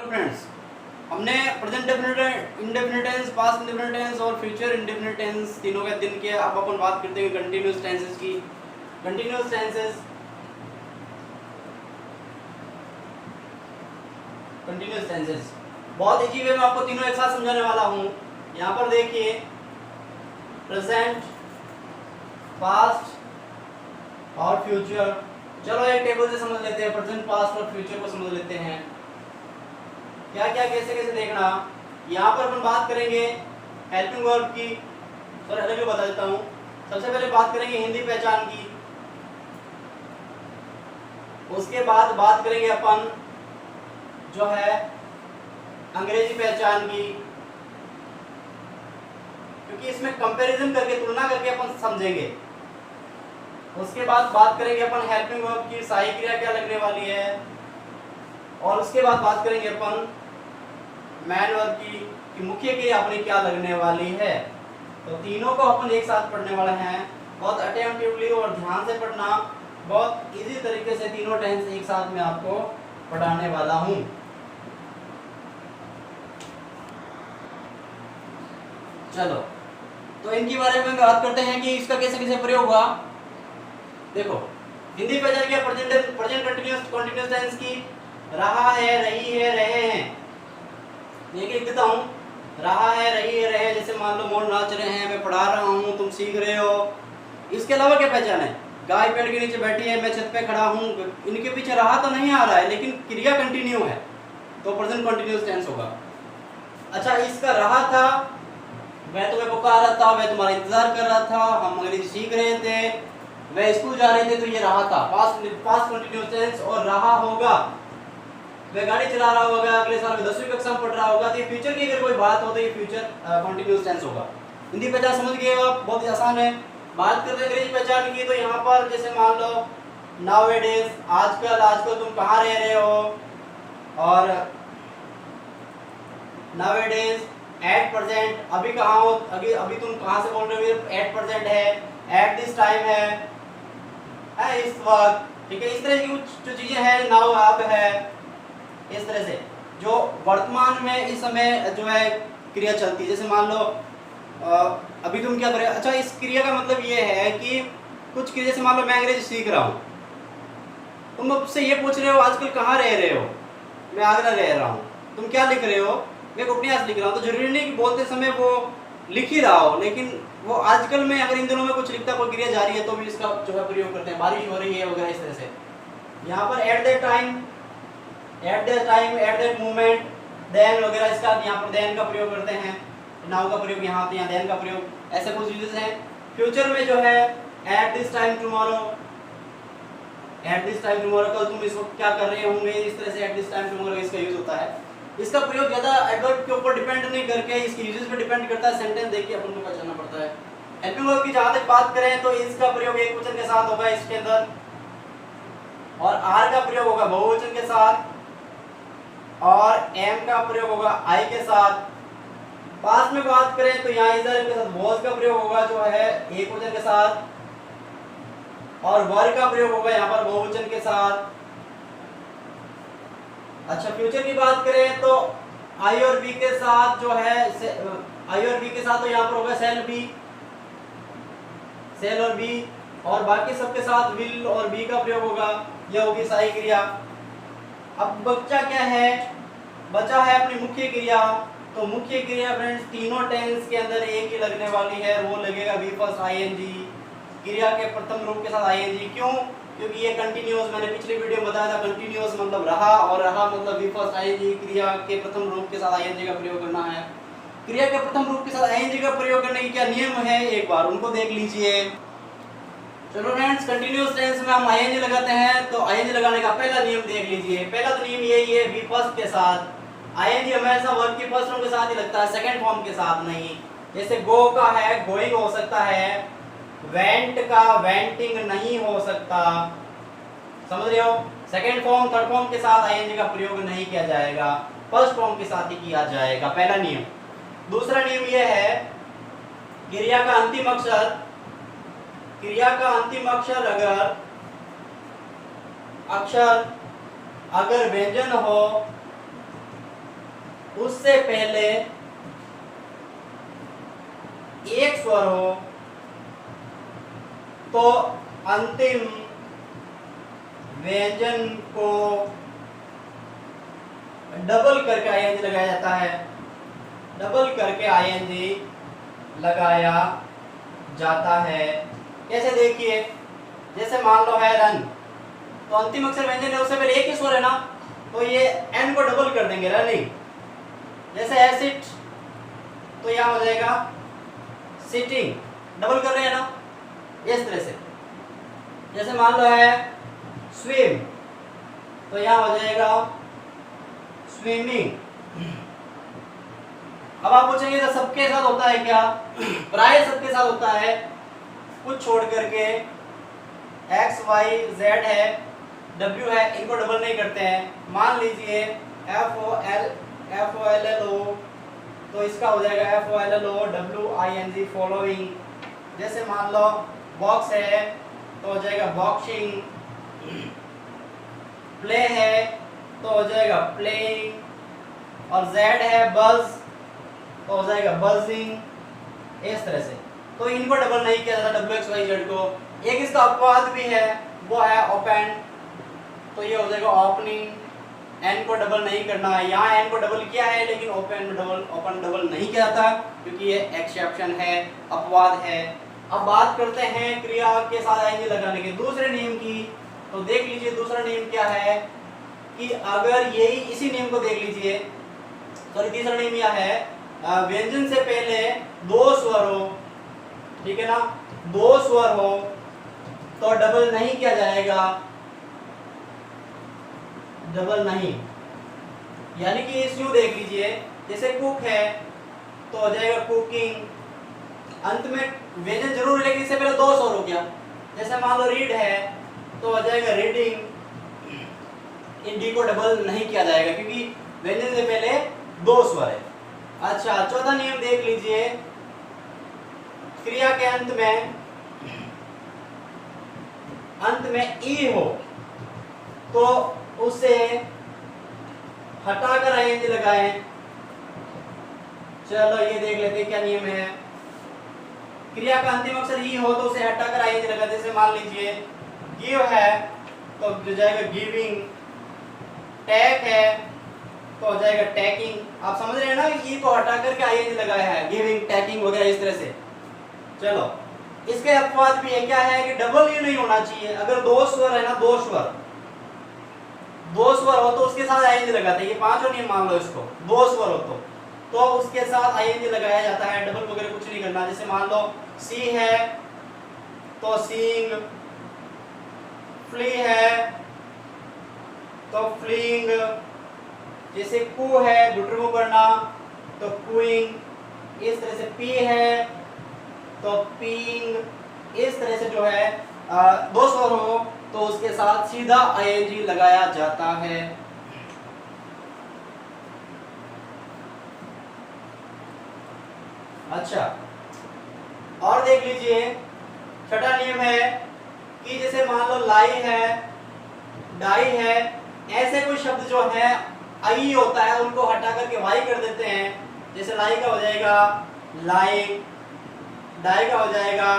Friends, हमने present definite indefinite tense, past indefinite tense और future indefinite tense तीनों के दिन के। अब अपन बात करते हैं कंटिन्यूअस टेंसेस की। कंटिन्यूअस टेंसेस, कंटिन्यूअस टेंसेस बहुत इजी वे में आपको तीनों एक साथ समझाने वाला हूँ। यहाँ पर देखिए, प्रेजेंट, पास्ट और फ्यूचर। चलो एक टेबल से समझ लेते हैं, प्रेजेंट, पास्ट और फ्यूचर को समझ लेते हैं। क्या क्या कैसे कैसे देखना। यहाँ पर अपन बात करेंगे हेल्पिंग वर्ब की। सॉरी, अलग बता देता हूँ। सबसे पहले बात करेंगे हिंदी पहचान की, उसके बाद बात करेंगे अपन जो है अंग्रेजी पहचान की, क्योंकि इसमें कंपैरिजन करके, तुलना करके अपन समझेंगे। उसके बाद बात करेंगे अपन हेल्पिंग वर्ब की, सहायक क्रिया क्या लगने वाली है, और उसके बाद बात करेंगे अपन मैन वर्ब की मुख्य क्रिया अपनी क्या लगने वाली है। तो तीनों को अपन एक साथ पढ़ने वाले हैं। बहुत अटेंटिवली और ध्यान से पढ़ना, बहुत इजी तरीके से तीनों टेंस एक साथ में आपको पढ़ाने वाला हूँ। चलो, तो इनके बारे में बात करते हैं कि इसका कैसे कैसे प्रयोग हुआ। देखो, हिंदी पहचान किया प्रेजेंट कंटीन्यूअस टेंस की, रहा है, रही है, रहे हैं। एक एक देता हूँ, रहा है, रही है, रहे। जैसे मान लो मोर नाच रहे हैं, मैं पढ़ा रहा हूँ, तुम सीख रहे हो। इसके अलावा क्या पहचान है? गाय पेड़ के नीचे बैठी है, मैं छत पे खड़ा हूँ। इनके पीछे रहा तो नहीं आ रहा है, लेकिन क्रिया कंटिन्यू है, तो प्रेजेंट कंटीन्यूअस टेंस होगा। अच्छा, इसका रहा था, मैं तुम्हें पुकार रहा था, मैं तुम्हारा इंतजार कर रहा था, हम अंग्रेजी सीख रहे थे, वह स्कूल जा रहे थे, तो ये रहा था, पास्ट कंटीन्यूअस टेंस। और रहा होगा, वह गाड़ी चला रहा होगा, अगले साल में 10वीं कक्षा में पढ़ रहा होगा, तो ये फ्यूचर की अगर कोई बात हो तो ये फ्यूचर कंटीन्यूअस टेंस होगा। हिंदी पहचान समझ गए आप, बहुत ही आसान है। बात करते हैं अंग्रेजी पहचान की, तो यहाँ पर जैसे मान लो नाउअडेज, आजकल, आजकल तुम कहाँ रह रहे हो, और नाउअडेज, एट प्रेजेंट, अभी कहाँ हो, अभी तुम कहाँ से बोल रहे हो, एट प्रेजेंट है, एट दिस टाइम है इस वक्त। ठीक है, इस तरह की कुछ जो चीजें हैं, नाउ, अब है, इस तरह से जो वर्तमान में इस समय जो है क्रिया चलती है। जैसे मान लो अभी तुम क्या कर रहे हो। अच्छा, इस क्रिया का मतलब ये है कि कुछ क्रिया, जैसे मान लो मैं अंग्रेजी सीख रहा हूँ, तुम मुझसे ये पूछ रहे हो आजकल कहाँ रह रहे हो, मैं आगरा रह रहा हूँ। तुम क्या लिख रहे हो? मैं एक उपन्यास लिख रहा हूँ। तो जरूरी नहीं कि बोलते समय वो लिख ही रहा हो, लेकिन वो आजकल में अगर इन दिनों में कुछ लिखता, कोई क्रिया जारी है, तो भी इसका जो है प्रयोग करते हैं। बारिश हो रही है वगैरह, इस तरह से। यहाँ पर at that time, at that moment, then वगैरह, इसका यहाँ पर देन का प्रयोग करते हैं। नाउ का प्रयोग यहाँ, तो यहाँ देन का प्रयोग, ऐसे कुछ यूजेस हैं। फ्यूचर में जो है at this time tomorrow, at this time tomorrow, कल तुम इस वक्त क्या कर रहे होंगे, इस तरह से एट दिस टाइम टुमारो इसका यूज होता है। इसका प्रयोग ज्यादा एडवर्ब के ऊपर डिपेंड नहीं करके इसके यूजेस पे डिपेंड करता है। सेंटेंस देखिए अपन को पहचानना पड़ता है। हेल्पिंग वर्ब की जहां तक बात करें तो इसका प्रयोग एक वचन के साथ होगा इसके अंदर, और आर का प्रयोग होगा बहुवचन के साथ, और एम का प्रयोग होगा आई के साथ। पास्ट में बात करें तो यहाँ इधर के साथ वॉज का प्रयोग होगा जो है एक वचन के साथ, और वर का प्रयोग होगा यहाँ पर बहुवचन के साथ। अच्छा, फ्यूचर की बात करें तो आई और बी के साथ जो है, आई और बी के साथ तो यहाँ पर होगा सेल बी, सेल और बी, और बाकी सबके साथ विल और बी का प्रयोग होगा। यह होगी सहायक क्रिया। अब बच्चा क्या है? बचा है अपनी मुख्य क्रिया। तो मुख्य क्रिया फ्रेंड्स तीनों टेंस के अंदर एक ही लगने वाली है, वो लगेगा वी प्लस आईएनजी, क्रिया के प्रथम रूप के साथ आईएनजी। क्यों? क्योंकि ये कंटिन्यूअस, मैंने पिछले वीडियो में बताया था, कंटिन्यूअस मतलब रहा, और रहा मतलब वी फर्स्ट आईएनजी। क्रिया के प्रथम रूप के साथ आईएनजी का प्रयोग करना है। क्रिया के प्रथम रूप के साथ आईएनजी का प्रयोग करने की क्या नियम है, एक बार उनको देख लीजिए। चलो फ्रेंड्स, कंटिन्यूअस टेंस में हम आईएनजी लगाते हैं, तो आईएनजी लगाने का पहला नियम देख लीजिए। पहला तो नियम यही है, वी फर्स्ट के साथ आईएनजी हमेशा वर्ब की फर्स्ट फॉर्म के साथ ही लगता है, सेकंड फॉर्म के साथ नहीं। जैसे गो का है, गोइंग हो सकता है, वेंट का वेंटिंग नहीं हो सकता, समझ रहे हो? सेकंड फॉर्म, थर्ड फॉर्म के साथ आईएनजी का प्रयोग नहीं किया जाएगा, फर्स्ट फॉर्म के साथ ही किया जाएगा, पहला नियम। दूसरा नियम यह है, क्रिया का अंतिम अक्षर, क्रिया का अंतिम अक्षर अगर व्यंजन हो उससे पहले एक स्वर हो तो अंतिम व्यंजन को डबल करके आईएनजी लगाया जाता है, डबल करके आईएनजी लगाया जाता है। कैसे देखिए, जैसे मान लो है रन, तो अंतिम अक्षर व्यंजन है उससे पहले एक ही स्वर है ना, तो ये एन को डबल कर देंगे रनिंग। जैसे है सिट, तो यहाँ हो जाएगा सिटिंग, डबल कर रहे हैं ना इस तरह से। जैसे मान लो है स्विम, तो यहाँ हो जाएगा स्विमिंग। अब आप पूछेंगे तो सबके साथ होता है क्या? प्राय सबके साथ होता है, कुछ छोड़ करके एक्स वाई जेड है, डब्ल्यू है, इनको डबल नहीं करते हैं। मान लीजिए F O L L O, तो इसका हो जाएगा F O L L O W I N G following. जैसे मान लो बॉक्स है तो हो जाएगा बॉक्सिंग, प्ले है तो हो जाएगा प्लेइंग, और जेड है बज तो हो जाएगा बजिंग। इस तरह से तो इनको डबल नहीं किया जाता डब्ल्यू एक्स वाई जेड को। एक इसका अपवाद भी है, वो है ओपन, तो ये हो जाएगा ओपनिंग। एन को डबल नहीं करना है, यहाँ एन को डबल किया है लेकिन ओपन डबल नहीं किया था क्योंकि ये एक्सेप्शन है, अपवाद है। अब बात करते हैं क्रिया के साथ आईएनजी लगाने के दूसरे नियम की। तो देख लीजिए दूसरा नियम क्या है कि अगर यही इसी नियम को देख लीजिए, सॉरी तीसरा नियम यह है व्यंजन से पहले दो स्वर हो, ठीक है ना, दो स्वर हो तो डबल नहीं किया जाएगा, डबल नहीं। यानी कि इस यूं देख लीजिए, जैसे कुक है तो हो जाएगा कुकिंग, अंत में व्यंजन जरूर लेकिन इससे पहले दो स्वर हो गया। जैसे मान लो रीड है तो हो जाएगा रीडिंग, इन डी को डबल नहीं किया जाएगा क्योंकि व्यंजन से पहले दो स्वर है। अच्छा, चौथा नियम देख लीजिए, क्रिया के अंत में ई हो तो उसे हटाकर आईएनजी लगाएं। चलो ये देख लेते हैं क्या नियम है। क्रिया का अंतिम अक्षर ई हो तो उसे हटाकर आईएनजी लगा। जैसे मान लीजिए गिव है तो हो जाएगा गिविंग, टेक है तो हो जाएगा टेकिंग। आप समझ रहे हैं ना, ई को हटा करके आईएनजी लगाया है, गिविंग, टेकिंग वगैरह इस तरह से। चलो इसके अपवाद भी है, क्या है कि डबल यू नहीं होना चाहिए। अगर दो स्वर है ना, दो स्वर हो तो उसके साथ आईएनजी लगाते हैं। ये पांचों नियम मान लो इसको, दो स्वर हो तो उसके साथ आईएनजी लगाया जाता है, डबल वगैरह कुछ नहीं करना। जैसे मान लो सी है तो सीइंग, फ्ली है तो फ्लीइंग, जैसे कू है गुटरू करना तो कूइंग, इस तरह से पी है तो पीइंग। इस तरह से जो है दो स्वर हो तो उसके साथ सीधा आईएनजी लगाया जाता है। अच्छा, और देख लीजिए छठा नियम है कि जैसे मान लो लाई है, डाई है, ऐसे कोई शब्द जो है आई होता है उनको हटा करके वाई कर देते हैं। जैसे लाई का हो जाएगा लाइंग, डाई का हो जाएगा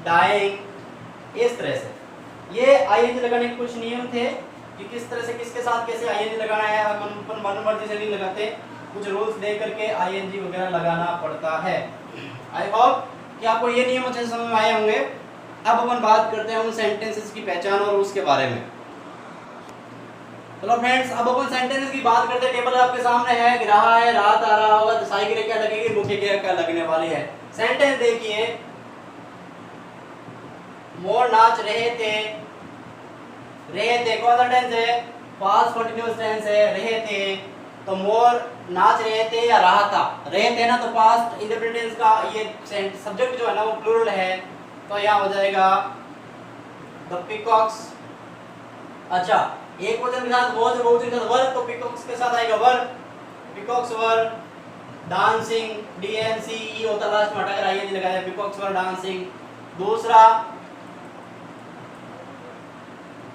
डाइंग। इस तरह से ये आईएनजी लगाने के कुछ नियम थे कि किस तरह से किसके साथ कैसे आईएनजी लगाना है। हम मन मर्जी से नहीं लगाते, कुछ रूल्स दे करके आईएनजी वगैरह लगाना पड़ता है। आई होप कि आपको ये नियम अच्छे से समझ में आए होंगे। अब अपन बात करते हैं उन सेंटेंसेस की पहचान और उसके बारे में। चलो फ्रेंड्स, अब अपन सेंटेंसेस की बात करते हैं। टेबल आपके सामने है, रहा है, रात आ रहा होगा, तो साई क्रिया क्या लगेगी, मुख्य क्रिया क्या लगने वाली है। सेंटेंस देखिए, मोर नाच रहे थे, रहे थे कौन सा टेंस है, पास्ट कंटीन्यूअस टेंस है। रहे थे तो मोर नाच रहे थे या रहा था, रहे थे ना तो पास्ट इंडेफिनिट टेंस का ये सब्जेक्ट जो है ना वो प्लूरल है, तो यहाँ हो जाएगा द पीकॉक्स। अच्छा, एक वचन के साथ वॉज, बहुवचन के साथ वर, तो पीकॉक्स के साथ आएगा वर, पीकॉक्स वर। डांसिंग, DNCE होता लास्ट में हटाकर आईएनजी लगाया, पीकॉक्स वर डांसिंग। दूसरा,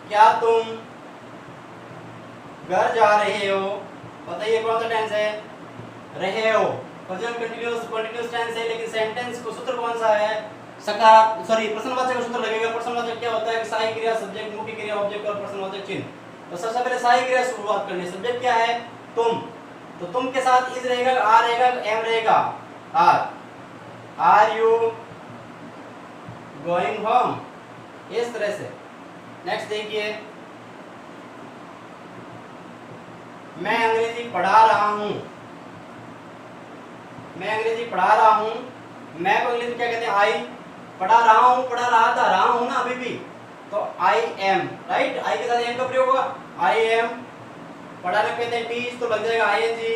क्या तुम घर जा रहे हो, बताइए कौन सा टेंस है, रहे हो। प्रेजेंट कंटीन्यूअस टेंस है, लेकिन सेंटेंस को सूत्र कौन सा है? सकारात्मक, सॉरी प्रश्नवाचक का सूत्र लगेगा। प्रश्नवाचक क्या होता है कि सहायक क्रिया, सब्जेक्ट, मुख्य क्रिया, ऑब्जेक्ट और प्रश्नवाचक चिन्ह। तो सबसे पहले सहायक क्रिया से शुरुआत करनी है। सब्जेक्ट क्या है? तुम। तो तुम के साथ इज रहेगा, आर रहेगा, एम रहेगा। आर यू गोइंग होम, इस तरह से। नेक्स्ट देखिए, मैं अंग्रेजी पढ़ा रहा हूं। मैं अंग्रेजी पढ़ा रहा हूं। मैं को इंग्लिश में क्या कहते हैं? आई। पढ़ा रहा हूं, पढ़ा रहा था, रहा हूं ना अभी भी, तो आई एम, राइट। आई के साथ एम का प्रयोग होगा, आई एम। पढ़ाना कहते हैं टीच, तो लग जाएगा I N G,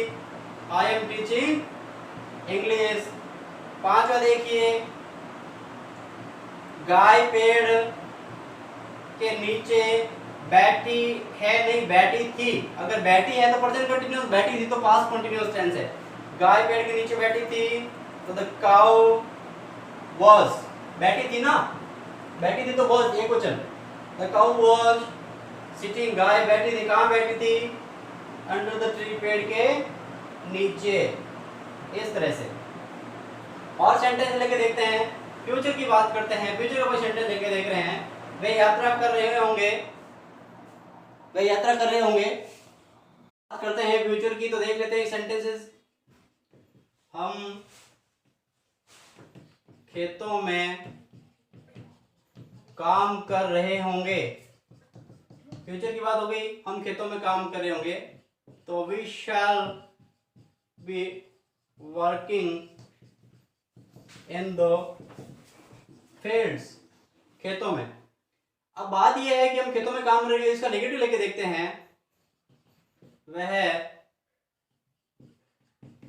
I am teaching English. पांचवा देखिए, गाय पेड़ के नीचे बैठी है, नहीं बैठी थी। अगर बैठी है तो प्रेजेंट कंटीन्यूअस, बैठी थी तो पास्ट कंटीन्यूअस टेंस है। गाय पेड़ के नीचे बैठी थी, तो द काउ वाज, बैठी थी ना, बैठी थी तो वाज एक question. The cow was sitting, गाय बैठी थी, कहां बैठी थी? अंडर द ट्री, पेड़ के नीचे, इस तरह से। और सेंटेंस लेके देखते हैं, फ्यूचर की बात करते हैं। फ्यूचर का कोई सेंटेंस लेके देख रहे हैं। वे यात्रा कर रहे होंगे, वे यात्रा कर रहे होंगे। बात करते हैं फ्यूचर की, तो देख लेते हैं सेंटेंसेस। हम खेतों में काम कर रहे होंगे। फ्यूचर की बात हो गई, हम खेतों में काम कर रहे होंगे, तो we shall be working in the fields, खेतों में। अब बात यह है कि हम खेतों में काम कर रहे हैं, इसका नेगेटिव लेके देखते हैं। वह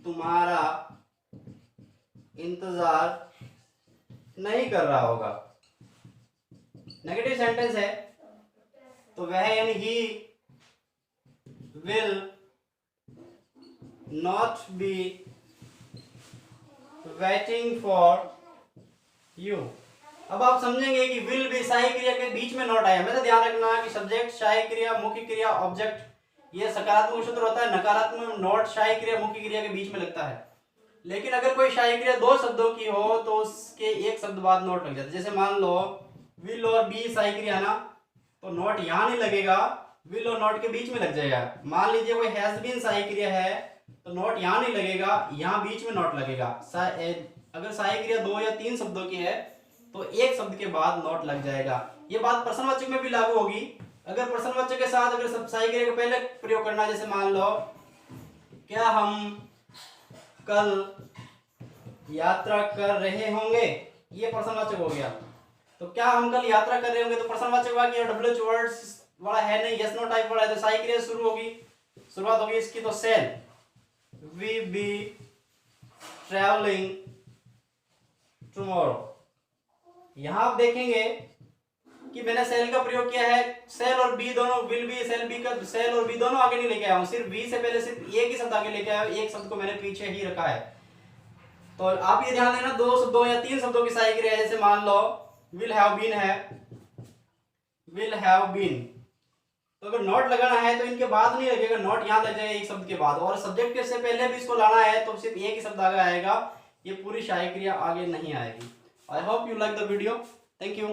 तुम्हारा इंतजार नहीं कर रहा होगा। नेगेटिव सेंटेंस है, तो वह यानी he will not be waiting for you. अब आप समझेंगे कि विल भी सहायक क्रिया के बीच में नॉट आया। हमें तो ध्यान रखना कि सब्जेक्ट, सहायक क्रिया, मुख्य क्रिया, ऑब्जेक्ट, ये सकारात्मक सूत्र होता है। नकारात्मक नॉट सहायक क्रिया, मुख्य क्रिया के बीच में लगता है। लेकिन अगर कोई सहायक क्रिया दो शब्दों की हो तो उसके एक शब्द बाद नोट लग जाता है। जैसे मान लो विल और बी सहायक क्रिया ना, तो नोट यहाँ नहीं लगेगा, विल और नॉट के बीच में लग जाएगा। मान लीजिए कोई हैज बीन सहायक क्रिया है, तो नोट यहाँ नहीं लगेगा, यहाँ बीच में नोट लगेगा। अगर सहायक क्रिया दो या तीन शब्दों की है तो एक शब्द के बाद नोट लग जाएगा। ये बात प्रश्नवाचक में भी लागू होगी। अगर प्रश्नवाचक के साथ अगर सहायक क्रिया का पहले प्रयोग करना, जैसे मान लो क्या हम कल यात्रा कर रहे होंगे, ये प्रश्नवाचक हो गया। तो क्या हम कल यात्रा कर रहे होंगे, तो प्रश्नवाचक वाक्य डब्ल्यूएच वर्ड्स वाला है नहीं, यस नो टाइप वाला है, तो सहायक क्रिया शुरू होगी, शुरुआत होगी इसकी। तो shall, we be travelling tomorrow. यहां आप देखेंगे कि मैंने सेल का प्रयोग किया है। सेल और बी दोनों, विल बी, सेल बी का, सेल और बी दोनों आगे नहीं लेके आया हूं, सिर्फ बी से पहले सिर्फ एक ही शब्द आगे लेके आया हूं, एक शब्द को मैंने पीछे ही रखा है। तो आप ये ध्यान देना, दो शब्दों या तीन शब्दों की सहायक क्रिया, जैसे मान लो विल हैव बीन है, विल हैव बीन, तो अगर नॉट लगाना है तो इनके बाद नहीं लगेगा, नॉट यहां लग जाएगा एक शब्द के बाद। और सब्जेक्ट के से पहले भी इसको लाना है तो सिर्फ एक ही शब्द आगे आएगा, ये पूरी सहायक क्रिया आगे नहीं आएगी। I hope you like the video, thank you.